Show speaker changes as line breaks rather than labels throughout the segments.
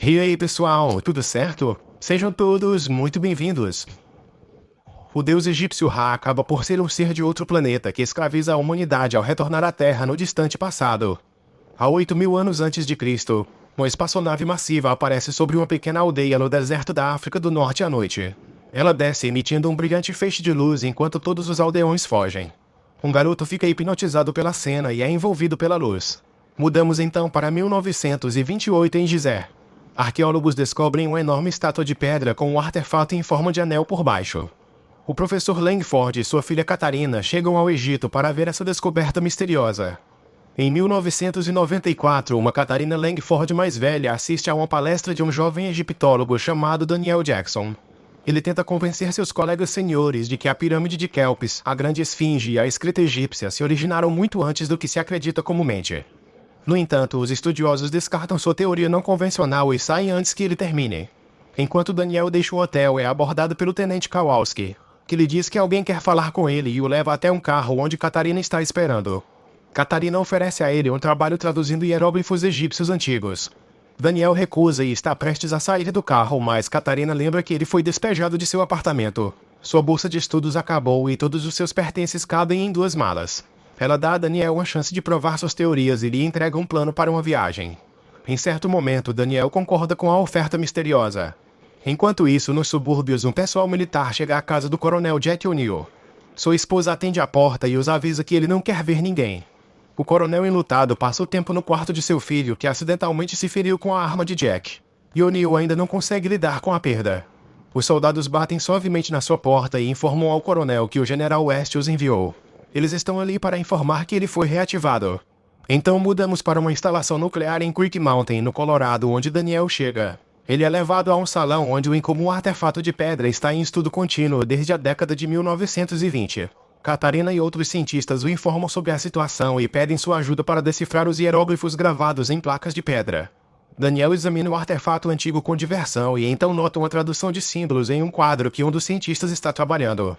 E aí pessoal, tudo certo? Sejam todos muito bem-vindos. O deus egípcio Ra acaba por ser um ser de outro planeta que escraviza a humanidade ao retornar à Terra no distante passado. Há 8.000 anos antes de Cristo, uma espaçonave massiva aparece sobre uma pequena aldeia no deserto da África do Norte à noite. Ela desce emitindo um brilhante feixe de luz enquanto todos os aldeões fogem. Um garoto fica hipnotizado pela cena e é envolvido pela luz. Mudamos então para 1928 em Gizé. Arqueólogos descobrem uma enorme estátua de pedra com um artefato em forma de anel por baixo. O professor Langford e sua filha Catarina chegam ao Egito para ver essa descoberta misteriosa. Em 1994, uma Catarina Langford mais velha assiste a uma palestra de um jovem egiptólogo chamado Daniel Jackson. Ele tenta convencer seus colegas senhores de que a pirâmide de Kelps, a grande esfinge e a escrita egípcia se originaram muito antes do que se acredita comumente. No entanto, os estudiosos descartam sua teoria não convencional e saem antes que ele termine. Enquanto Daniel deixa o hotel, é abordado pelo tenente Kowalski, que lhe diz que alguém quer falar com ele e o leva até um carro onde Catarina está esperando. Catarina oferece a ele um trabalho traduzindo hieróglifos egípcios antigos. Daniel recusa e está prestes a sair do carro, mas Catarina lembra que ele foi despejado de seu apartamento. Sua bolsa de estudos acabou e todos os seus pertences cabem em 2 malas. Ela dá a Daniel uma chance de provar suas teorias e lhe entrega um plano para uma viagem. Em certo momento, Daniel concorda com a oferta misteriosa. Enquanto isso, nos subúrbios, um pessoal militar chega à casa do coronel Jack O'Neill. Sua esposa atende à porta e os avisa que ele não quer ver ninguém. O coronel enlutado passa o tempo no quarto de seu filho, que acidentalmente se feriu com a arma de Jack. E O'Neill ainda não consegue lidar com a perda. Os soldados batem suavemente na sua porta e informam ao coronel que o general West os enviou. Eles estão ali para informar que ele foi reativado. Então mudamos para uma instalação nuclear em Creek Mountain, no Colorado, onde Daniel chega. Ele é levado a um salão onde o incomum artefato de pedra está em estudo contínuo desde a década de 1920. Catarina e outros cientistas o informam sobre a situação e pedem sua ajuda para decifrar os hieróglifos gravados em placas de pedra. Daniel examina o artefato antigo com diversão e então nota uma tradução de símbolos em um quadro que um dos cientistas está trabalhando.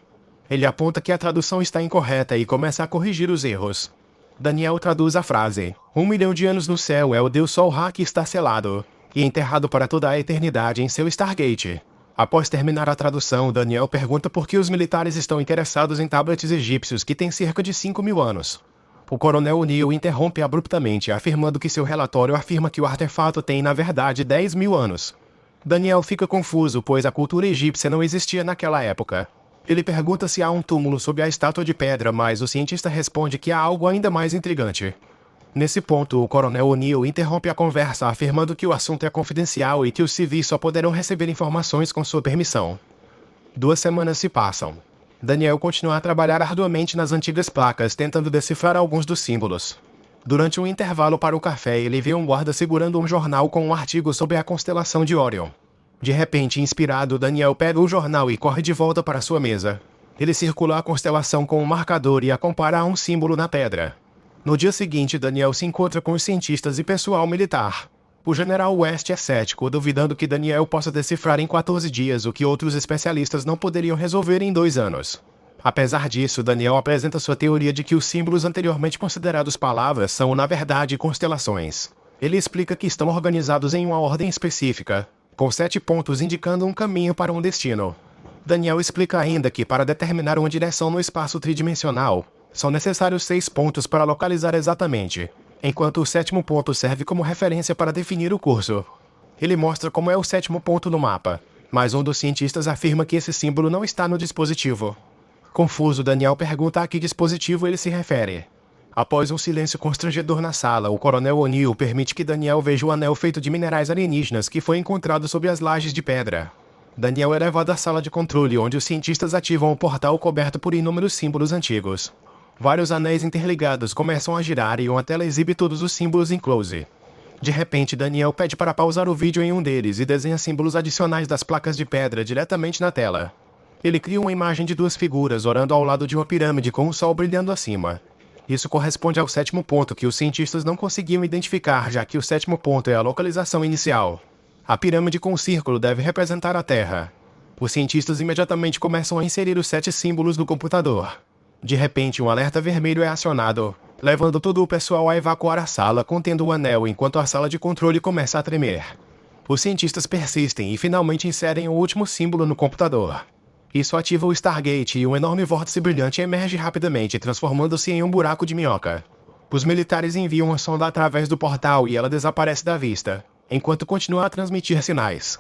Ele aponta que a tradução está incorreta e começa a corrigir os erros. Daniel traduz a frase: 1 milhão de anos no céu é o deus Sol Ra que está selado e enterrado para toda a eternidade em seu Stargate. Após terminar a tradução, Daniel pergunta por que os militares estão interessados em tablets egípcios que têm cerca de 5.000 anos. O coronel O'Neill interrompe abruptamente, afirmando que seu relatório afirma que o artefato tem, na verdade, 10.000 anos. Daniel fica confuso, pois a cultura egípcia não existia naquela época. Ele pergunta se há um túmulo sob a estátua de pedra, mas o cientista responde que há algo ainda mais intrigante. Nesse ponto, o coronel O'Neill interrompe a conversa, afirmando que o assunto é confidencial e que os civis só poderão receber informações com sua permissão. 2 semanas se passam. Daniel continua a trabalhar arduamente nas antigas placas, tentando decifrar alguns dos símbolos. Durante um intervalo para o café, ele vê um guarda segurando um jornal com um artigo sobre a constelação de Orion. De repente, inspirado, Daniel pega o jornal e corre de volta para sua mesa. Ele circula a constelação com um marcador e a compara a um símbolo na pedra. No dia seguinte, Daniel se encontra com os cientistas e pessoal militar. O general West é cético, duvidando que Daniel possa decifrar em 14 dias o que outros especialistas não poderiam resolver em 2 anos. Apesar disso, Daniel apresenta sua teoria de que os símbolos anteriormente considerados palavras são, na verdade, constelações. Ele explica que estão organizados em uma ordem específica, com 7 pontos indicando um caminho para um destino. Daniel explica ainda que, para determinar uma direção no espaço tridimensional, são necessários 6 pontos para localizar exatamente, enquanto o 7º ponto serve como referência para definir o curso. Ele mostra como é o 7º ponto no mapa, mas um dos cientistas afirma que esse símbolo não está no dispositivo. Confuso, Daniel pergunta a que dispositivo ele se refere. Após um silêncio constrangedor na sala, o coronel O'Neill permite que Daniel veja o anel feito de minerais alienígenas que foi encontrado sob as lajes de pedra. Daniel é levado à sala de controle, onde os cientistas ativam o portal coberto por inúmeros símbolos antigos. Vários anéis interligados começam a girar e uma tela exibe todos os símbolos em close. De repente, Daniel pede para pausar o vídeo em um deles e desenha símbolos adicionais das placas de pedra diretamente na tela. Ele cria uma imagem de 2 figuras orando ao lado de uma pirâmide com o sol brilhando acima. Isso corresponde ao 7º ponto que os cientistas não conseguiam identificar, já que o 7º ponto é a localização inicial. A pirâmide com o círculo deve representar a Terra. Os cientistas imediatamente começam a inserir os 7 símbolos no computador. De repente, um alerta vermelho é acionado, levando todo o pessoal a evacuar a sala contendo o anel enquanto a sala de controle começa a tremer. Os cientistas persistem e finalmente inserem o último símbolo no computador. Isso ativa o Stargate e um enorme vórtice brilhante emerge rapidamente, transformando-se em um buraco de minhoca. Os militares enviam a sonda através do portal e ela desaparece da vista, enquanto continua a transmitir sinais.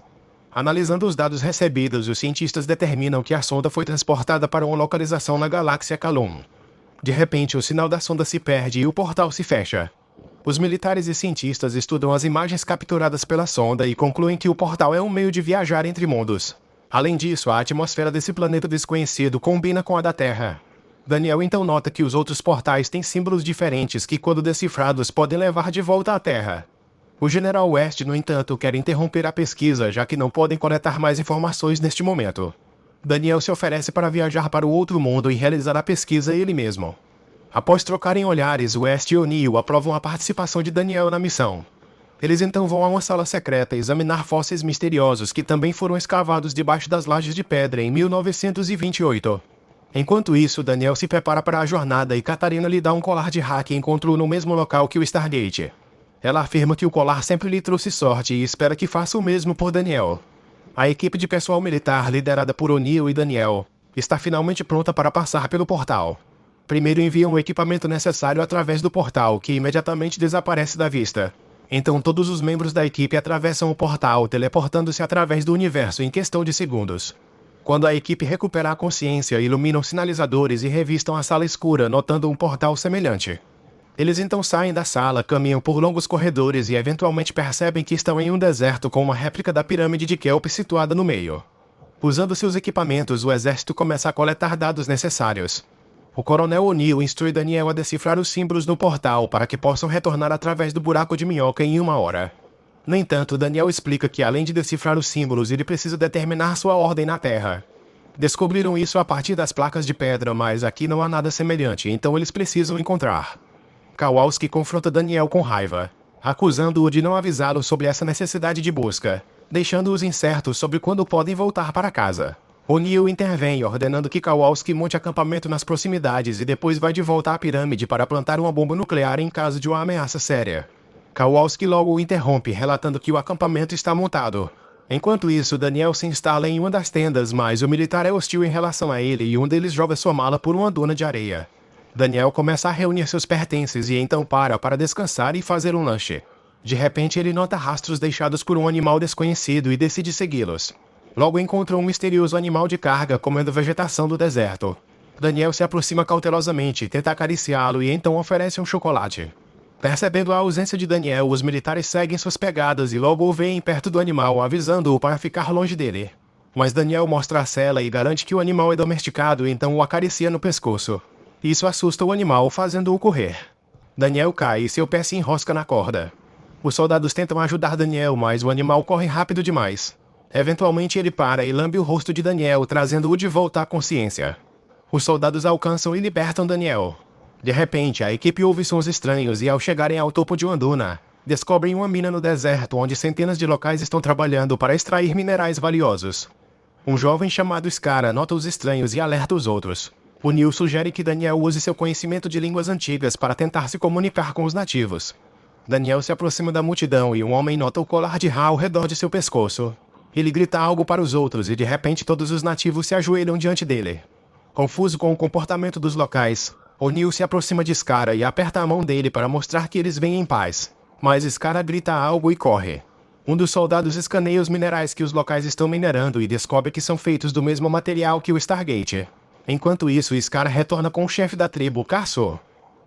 Analisando os dados recebidos, os cientistas determinam que a sonda foi transportada para uma localização na galáxia Calum. De repente, o sinal da sonda se perde e o portal se fecha. Os militares e cientistas estudam as imagens capturadas pela sonda e concluem que o portal é um meio de viajar entre mundos. Além disso, a atmosfera desse planeta desconhecido combina com a da Terra. Daniel então nota que os outros portais têm símbolos diferentes que, quando decifrados, podem levar de volta à Terra. O General West, no entanto, quer interromper a pesquisa, já que não podem coletar mais informações neste momento. Daniel se oferece para viajar para o outro mundo e realizar a pesquisa ele mesmo. Após trocarem olhares, West e O'Neill aprovam a participação de Daniel na missão. Eles então vão a uma sala secreta examinar fósseis misteriosos que também foram escavados debaixo das lajes de pedra em 1928. Enquanto isso, Daniel se prepara para a jornada e Katarina lhe dá um colar de Ra que encontrou no mesmo local que o Stargate. Ela afirma que o colar sempre lhe trouxe sorte e espera que faça o mesmo por Daniel. A equipe de pessoal militar, liderada por O'Neill e Daniel, está finalmente pronta para passar pelo portal. Primeiro enviam o equipamento necessário através do portal, que imediatamente desaparece da vista. Então todos os membros da equipe atravessam o portal, teleportando-se através do universo em questão de segundos. Quando a equipe recupera a consciência, iluminam sinalizadores e revistam a sala escura, notando um portal semelhante. Eles então saem da sala, caminham por longos corredores e eventualmente percebem que estão em um deserto com uma réplica da pirâmide de Kelp situada no meio. Usando seus equipamentos, o exército começa a coletar dados necessários. O coronel O'Neill instrui Daniel a decifrar os símbolos no portal para que possam retornar através do buraco de minhoca em 1 hora. No entanto, Daniel explica que além de decifrar os símbolos, ele precisa determinar sua ordem na Terra. Descobriram isso a partir das placas de pedra, mas aqui não há nada semelhante, então eles precisam encontrar. Kowalski confronta Daniel com raiva, acusando-o de não avisá-lo sobre essa necessidade de busca, deixando-os incertos sobre quando podem voltar para casa. O'Neill intervém, ordenando que Kowalski monte acampamento nas proximidades e depois vai de volta à pirâmide para plantar uma bomba nuclear em caso de uma ameaça séria. Kowalski logo o interrompe, relatando que o acampamento está montado. Enquanto isso, Daniel se instala em uma das tendas, mas o militar é hostil em relação a ele e um deles joga sua mala por uma duna de areia. Daniel começa a reunir seus pertences e então para descansar e fazer um lanche. De repente, ele nota rastros deixados por um animal desconhecido e decide segui-los. Logo encontra um misterioso animal de carga comendo vegetação do deserto. Daniel se aproxima cautelosamente, tenta acariciá-lo e então oferece um chocolate. Percebendo a ausência de Daniel, os militares seguem suas pegadas e logo o veem perto do animal, avisando-o para ficar longe dele. Mas Daniel mostra a cela e garante que o animal é domesticado, então o acaricia no pescoço. Isso assusta o animal, fazendo-o correr. Daniel cai e seu pé se enrosca na corda. Os soldados tentam ajudar Daniel, mas o animal corre rápido demais. Eventualmente ele para e lambe o rosto de Daniel, trazendo-o de volta à consciência. Os soldados alcançam e libertam Daniel. De repente, a equipe ouve sons estranhos e ao chegarem ao topo de uma duna, descobrem uma mina no deserto onde centenas de locais estão trabalhando para extrair minerais valiosos. Um jovem chamado Skara nota os estranhos e alerta os outros. O'Neill sugere que Daniel use seu conhecimento de línguas antigas para tentar se comunicar com os nativos. Daniel se aproxima da multidão e um homem nota o colar de Ra ao redor de seu pescoço. Ele grita algo para os outros e de repente todos os nativos se ajoelham diante dele. Confuso com o comportamento dos locais, O'Neill se aproxima de Skara e aperta a mão dele para mostrar que eles vêm em paz. Mas Skara grita algo e corre. Um dos soldados escaneia os minerais que os locais estão minerando e descobre que são feitos do mesmo material que o Stargate. Enquanto isso, Skara retorna com o chefe da tribo, Casso.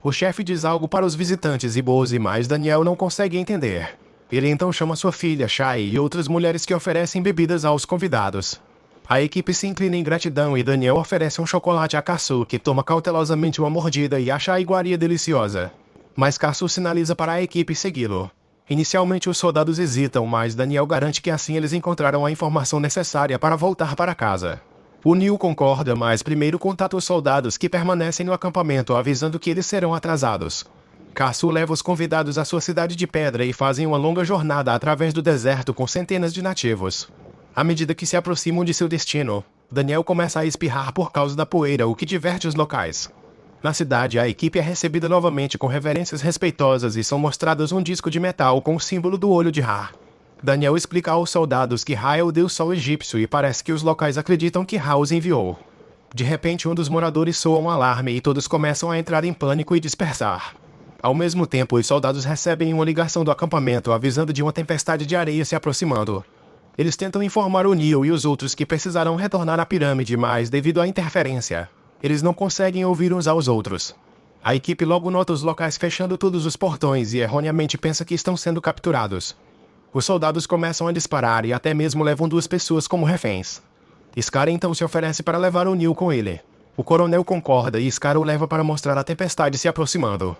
O chefe diz algo para os visitantes e Bose, mas Daniel não consegue entender. Ele então chama sua filha, Shai, e outras mulheres que oferecem bebidas aos convidados. A equipe se inclina em gratidão e Daniel oferece um chocolate a Casu, que toma cautelosamente uma mordida e acha a iguaria deliciosa. Mas Casu sinaliza para a equipe segui-lo. Inicialmente os soldados hesitam, mas Daniel garante que assim eles encontraram a informação necessária para voltar para casa. O'Neill concorda, mas primeiro contata os soldados que permanecem no acampamento, avisando que eles serão atrasados. Casu leva os convidados à sua cidade de pedra e fazem uma longa jornada através do deserto com centenas de nativos. À medida que se aproximam de seu destino, Daniel começa a espirrar por causa da poeira, o que diverte os locais. Na cidade, a equipe é recebida novamente com reverências respeitosas e são mostrados um disco de metal com o símbolo do olho de Ra. Daniel explica aos soldados que Ra é o deus sol egípcio e parece que os locais acreditam que Ra os enviou. De repente um dos moradores soa um alarme e todos começam a entrar em pânico e dispersar. Ao mesmo tempo, os soldados recebem uma ligação do acampamento avisando de uma tempestade de areia se aproximando. Eles tentam informar o Neil e os outros que precisarão retornar à pirâmide, mas devido à interferência, eles não conseguem ouvir uns aos outros. A equipe logo nota os locais fechando todos os portões e erroneamente pensa que estão sendo capturados. Os soldados começam a disparar e até mesmo levam 2 pessoas como reféns. Scar então se oferece para levar o Neil com ele. O coronel concorda e Scar o leva para mostrar a tempestade se aproximando.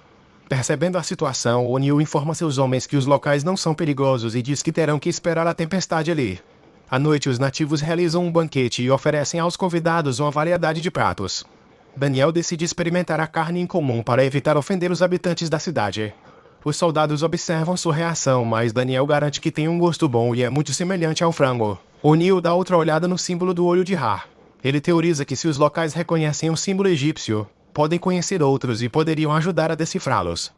Percebendo a situação, o Neil informa seus homens que os locais não são perigosos e diz que terão que esperar a tempestade ali. À noite, os nativos realizam um banquete e oferecem aos convidados uma variedade de pratos. Daniel decide experimentar a carne em comum para evitar ofender os habitantes da cidade. Os soldados observam sua reação, mas Daniel garante que tem um gosto bom e é muito semelhante ao frango. O Neil dá outra olhada no símbolo do olho de Ra. Ele teoriza que se os locais reconhecem um símbolo egípcio, podem conhecer outros e poderiam ajudar a decifrá-los.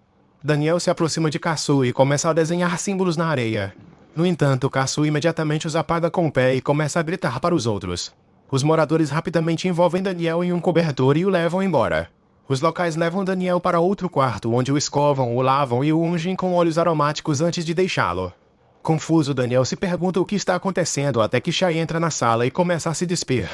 Daniel se aproxima de Caçu e começa a desenhar símbolos na areia. No entanto, Caçu imediatamente os apaga com o pé e começa a gritar para os outros. Os moradores rapidamente envolvem Daniel em um cobertor e o levam embora. Os locais levam Daniel para outro quarto, onde o escovam, o lavam e o ungem com óleos aromáticos antes de deixá-lo. Confuso, Daniel se pergunta o que está acontecendo até que Shai entra na sala e começa a se despir.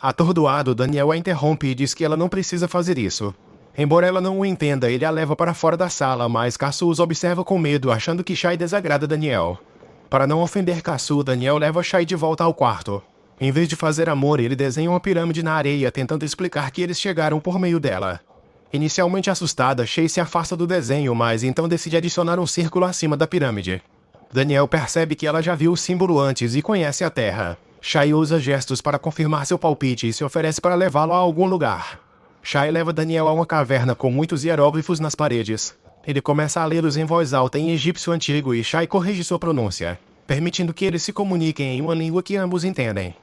Atordoado, Daniel a interrompe e diz que ela não precisa fazer isso. Embora ela não o entenda, ele a leva para fora da sala, mas Caçu os observa com medo, achando que Shai desagrada Daniel. Para não ofender Caçu, Daniel leva Shai de volta ao quarto. Em vez de fazer amor, ele desenha uma pirâmide na areia, tentando explicar que eles chegaram por meio dela. Inicialmente assustada, Shai se afasta do desenho, mas então decide adicionar um círculo acima da pirâmide. Daniel percebe que ela já viu o símbolo antes e conhece a Terra. Shai usa gestos para confirmar seu palpite e se oferece para levá-lo a algum lugar. Shai leva Daniel a uma caverna com muitos hieróglifos nas paredes. Ele começa a lê-los em voz alta em egípcio antigo e Shai corrige sua pronúncia, permitindo que eles se comuniquem em uma língua que ambos entendem.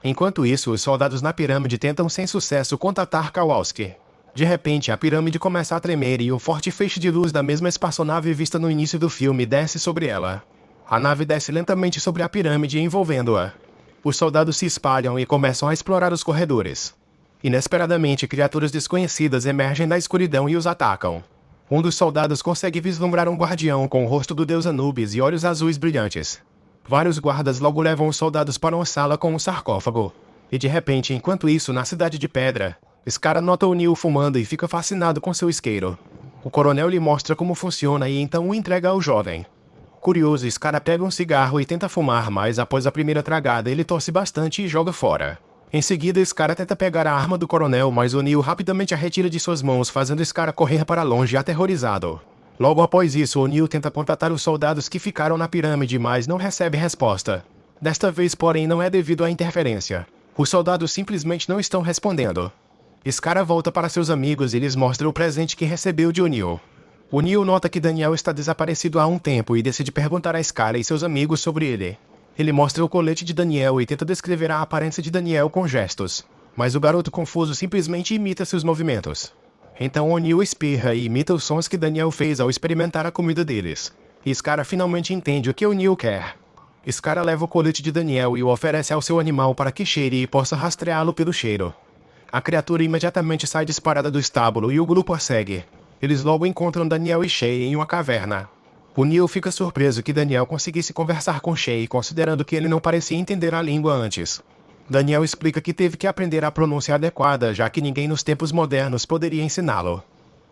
Enquanto isso, os soldados na pirâmide tentam sem sucesso contatar Kowalski. De repente, a pirâmide começa a tremer e um forte feixe de luz da mesma espaçonave vista no início do filme desce sobre ela. A nave desce lentamente sobre a pirâmide envolvendo-a. Os soldados se espalham e começam a explorar os corredores. Inesperadamente, criaturas desconhecidas emergem da escuridão e os atacam. Um dos soldados consegue vislumbrar um guardião com o rosto do deus Anubis e olhos azuis brilhantes. Vários guardas logo levam os soldados para uma sala com um sarcófago. E de repente, enquanto isso, na Cidade de Pedra, Scar nota o Neil fumando e fica fascinado com seu isqueiro. O coronel lhe mostra como funciona e então o entrega ao jovem. Curioso, Scar pega um cigarro e tenta fumar, mas após a primeira tragada ele tosse bastante e joga fora. Em seguida, Scar tenta pegar a arma do coronel, mas o Neil rapidamente a retira de suas mãos, fazendo Scar correr para longe aterrorizado. Logo após isso, o Neil tenta contatar os soldados que ficaram na pirâmide, mas não recebe resposta. Desta vez, porém, não é devido à interferência. Os soldados simplesmente não estão respondendo. Scar volta para seus amigos e lhes mostra o presente que recebeu de Neil. O Neil nota que Daniel está desaparecido há um tempo e decide perguntar a Scar e seus amigos sobre ele. Ele mostra o colete de Daniel e tenta descrever a aparência de Daniel com gestos. Mas o garoto confuso simplesmente imita seus movimentos. Então O'Neil espirra e imita os sons que Daniel fez ao experimentar a comida deles. E Scar finalmente entende o que O'Neil quer. Scar leva o colete de Daniel e o oferece ao seu animal para que cheire e possa rastreá-lo pelo cheiro. A criatura imediatamente sai disparada do estábulo e o grupo a segue. Eles logo encontram Daniel e Shay em uma caverna. O Neil fica surpreso que Daniel conseguisse conversar com Shay, considerando que ele não parecia entender a língua antes. Daniel explica que teve que aprender a pronúncia adequada, já que ninguém nos tempos modernos poderia ensiná-lo.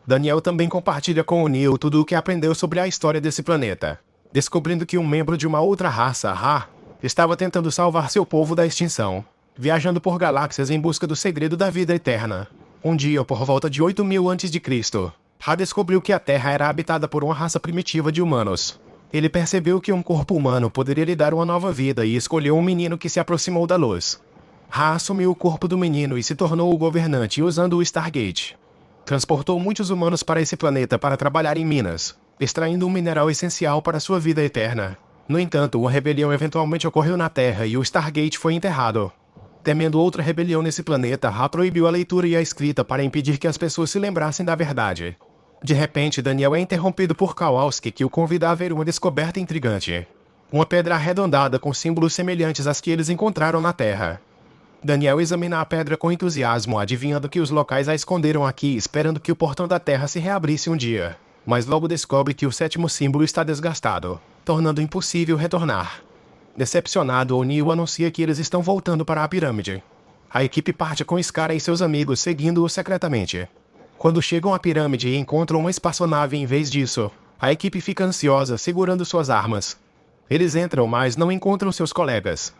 Daniel também compartilha com o Neil tudo o que aprendeu sobre a história desse planeta, descobrindo que um membro de uma outra raça, Ra, estava tentando salvar seu povo da extinção, viajando por galáxias em busca do segredo da vida eterna. Um dia, por volta de 8.000 a.C., Ra descobriu que a Terra era habitada por uma raça primitiva de humanos. Ele percebeu que um corpo humano poderia lhe dar uma nova vida e escolheu um menino que se aproximou da luz. Ra assumiu o corpo do menino e se tornou o governante usando o Stargate. Transportou muitos humanos para esse planeta para trabalhar em minas, extraindo um mineral essencial para sua vida eterna. No entanto, uma rebelião eventualmente ocorreu na Terra e o Stargate foi enterrado. Temendo outra rebelião nesse planeta, Ra proibiu a leitura e a escrita para impedir que as pessoas se lembrassem da verdade. De repente, Daniel é interrompido por Kowalski, que o convida a ver uma descoberta intrigante. uma pedra arredondada com símbolos semelhantes às que eles encontraram na Terra. Daniel examina a pedra com entusiasmo, adivinhando que os locais a esconderam aqui, esperando que o portão da Terra se reabrisse um dia. Mas logo descobre que o sétimo símbolo está desgastado, tornando impossível retornar. Decepcionado, O'Neill anuncia que eles estão voltando para a pirâmide. A equipe parte com Scar e seus amigos seguindo-o secretamente. Quando chegam à pirâmide e encontram uma espaçonave em vez disso, a equipe fica ansiosa, segurando suas armas. Eles entram, mas não encontram seus colegas.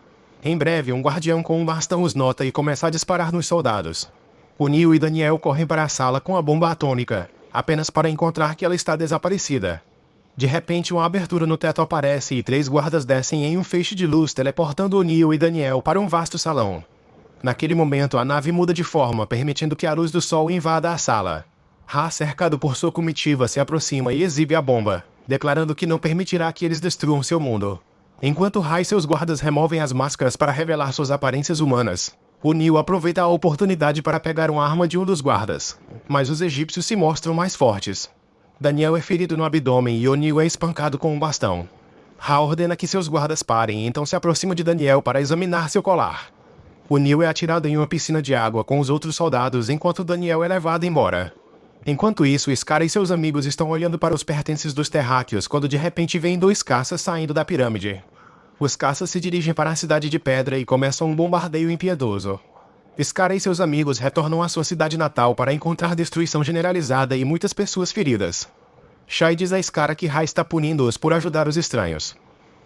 Em breve, um guardião com um bastão os nota e começa a disparar nos soldados. O'Neill e Daniel correm para a sala com a bomba atômica, apenas para encontrar que ela está desaparecida. De repente, uma abertura no teto aparece e 3 guardas descem em um feixe de luz, teleportando O'Neill e Daniel para um vasto salão. Naquele momento, a nave muda de forma, permitindo que a luz do sol invada a sala. Ha, cercado por sua comitiva, se aproxima e exibe a bomba, declarando que não permitirá que eles destruam seu mundo. Enquanto Ha e seus guardas removem as máscaras para revelar suas aparências humanas, O'Neill aproveita a oportunidade para pegar uma arma de um dos guardas. Mas os egípcios se mostram mais fortes. Daniel é ferido no abdômen e O'Neill é espancado com um bastão. Ha ordena que seus guardas parem e então se aproxima de Daniel para examinar seu colar. O'Neill é atirado em uma piscina de água com os outros soldados enquanto Daniel é levado embora. Enquanto isso, Scar e seus amigos estão olhando para os pertences dos terráqueos quando de repente vêm 2 caças saindo da pirâmide. Os caças se dirigem para a cidade de pedra e começam um bombardeio impiedoso. Scar e seus amigos retornam à sua cidade natal para encontrar destruição generalizada e muitas pessoas feridas. Shai diz a Scar que Ha está punindo-os por ajudar os estranhos.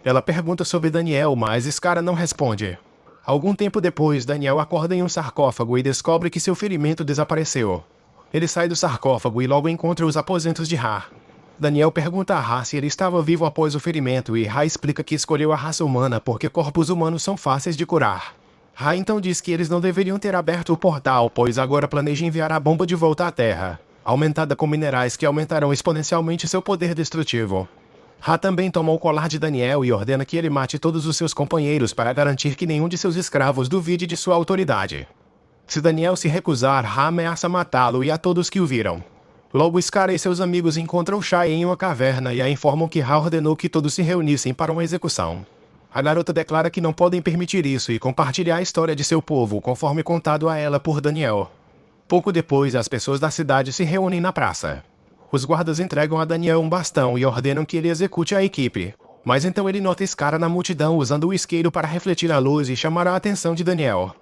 Ela pergunta sobre Daniel, mas Scar não responde. Algum tempo depois, Daniel acorda em um sarcófago e descobre que seu ferimento desapareceu. Ele sai do sarcófago e logo encontra os aposentos de Ha. Daniel pergunta a Ha se ele estava vivo após o ferimento e Ha explica que escolheu a raça humana porque corpos humanos são fáceis de curar. Ha então diz que eles não deveriam ter aberto o portal, pois agora planeja enviar a bomba de volta à Terra, aumentada com minerais que aumentarão exponencialmente seu poder destrutivo. Ha também toma o colar de Daniel e ordena que ele mate todos os seus companheiros para garantir que nenhum de seus escravos duvide de sua autoridade. Se Daniel se recusar, Ha ameaça matá-lo e a todos que o viram. Logo, Scar e seus amigos encontram Shai em uma caverna e a informam que Ha ordenou que todos se reunissem para uma execução. A garota declara que não podem permitir isso e compartilha a história de seu povo, conforme contado a ela por Daniel. Pouco depois, as pessoas da cidade se reúnem na praça. Os guardas entregam a Daniel um bastão e ordenam que ele execute a equipe. Mas então ele nota Scar na multidão usando o isqueiro para refletir a luz e chamar a atenção de Daniel.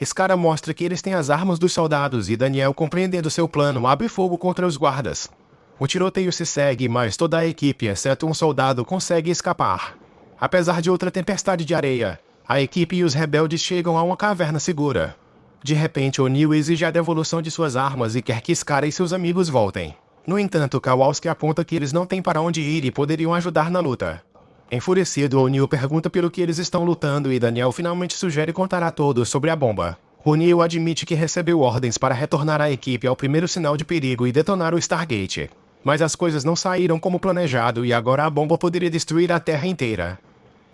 Scar mostra que eles têm as armas dos soldados e Daniel, compreendendo seu plano, abre fogo contra os guardas. O tiroteio se segue, mas toda a equipe, exceto um soldado, consegue escapar. Apesar de outra tempestade de areia, a equipe e os rebeldes chegam a uma caverna segura. De repente, O'Neill exige a devolução de suas armas e quer que Scar e seus amigos voltem. No entanto, Kowalski aponta que eles não têm para onde ir e poderiam ajudar na luta. Enfurecido, O'Neill pergunta pelo que eles estão lutando e Daniel finalmente sugere contar a todos sobre a bomba. O'Neill admite que recebeu ordens para retornar a equipe ao primeiro sinal de perigo e detonar o Stargate. Mas as coisas não saíram como planejado e agora a bomba poderia destruir a Terra inteira.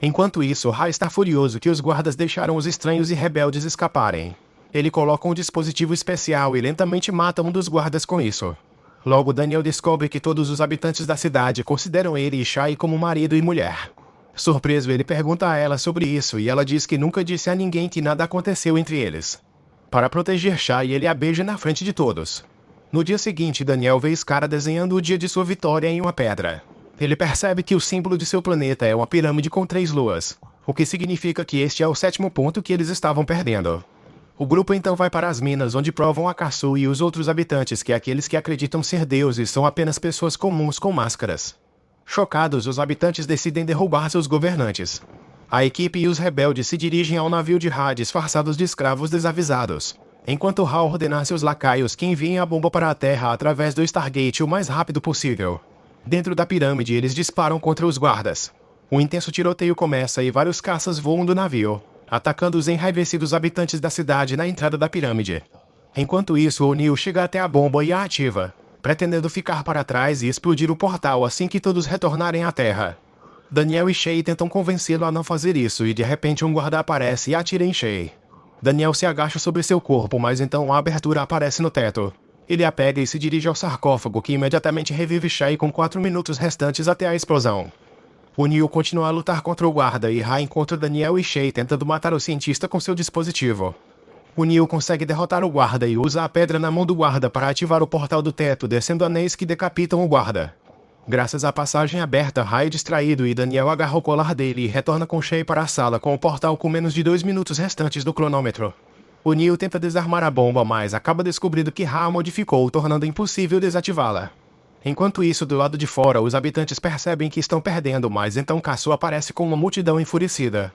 Enquanto isso, Ha está furioso que os guardas deixaram os estranhos e rebeldes escaparem. Ele coloca um dispositivo especial e lentamente mata um dos guardas com isso. Logo, Daniel descobre que todos os habitantes da cidade consideram ele e Shai como marido e mulher. Surpreso, ele pergunta a ela sobre isso e ela diz que nunca disse a ninguém que nada aconteceu entre eles. Para proteger Shai, ele a beija na frente de todos. No dia seguinte, Daniel vê Scar desenhando o dia de sua vitória em uma pedra. Ele percebe que o símbolo de seu planeta é uma pirâmide com 3 luas, o que significa que este é o 7º ponto que eles estavam perdendo. O grupo então vai para as minas onde provam a Caçu e os outros habitantes que aqueles que acreditam ser deuses são apenas pessoas comuns com máscaras. Chocados, os habitantes decidem derrubar seus governantes. A equipe e os rebeldes se dirigem ao navio de Ha disfarçados de escravos desavisados, enquanto Ha ordena a seus lacaios que enviem a bomba para a Terra através do Stargate o mais rápido possível. Dentro da pirâmide, eles disparam contra os guardas. Um intenso tiroteio começa e vários caças voam do navio, atacando os enraivecidos habitantes da cidade na entrada da pirâmide. Enquanto isso, O'Neill chega até a bomba e a ativa, pretendendo ficar para trás e explodir o portal assim que todos retornarem à Terra. Daniel e Shai tentam convencê-lo a não fazer isso e de repente um guarda aparece e atira em Shai. Daniel se agacha sobre seu corpo, mas então uma abertura aparece no teto. Ele a pega e se dirige ao sarcófago, que imediatamente revive Shai com 4 minutos restantes até a explosão. O Neil continua a lutar contra o guarda e Ra encontra Daniel e Shay tentando matar o cientista com seu dispositivo. O Neil consegue derrotar o guarda e usa a pedra na mão do guarda para ativar o portal do teto, descendo anéis que decapitam o guarda. Graças à passagem aberta, Ra é distraído e Daniel agarra o colar dele e retorna com Shay para a sala com o portal com menos de 2 minutos restantes do cronômetro. O Neil tenta desarmar a bomba, mas acaba descobrindo que Ra a modificou, tornando impossível desativá-la. Enquanto isso, do lado de fora, os habitantes percebem que estão perdendo, mas então Cassio aparece com uma multidão enfurecida.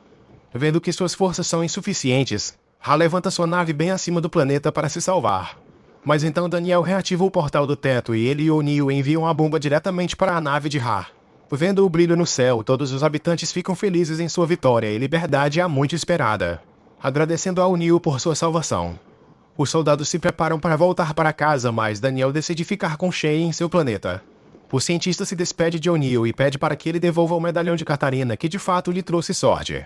Vendo que suas forças são insuficientes, Ra levanta sua nave bem acima do planeta para se salvar. Mas então Daniel reativa o portal do teto e ele e o Neil enviam a bomba diretamente para a nave de Ra. Vendo o brilho no céu, todos os habitantes ficam felizes em sua vitória e liberdade há muito esperada, agradecendo ao Neil por sua salvação. Os soldados se preparam para voltar para casa, mas Daniel decide ficar com Shay em seu planeta. O cientista se despede de O'Neill e pede para que ele devolva o medalhão de Catarina, que de fato lhe trouxe sorte.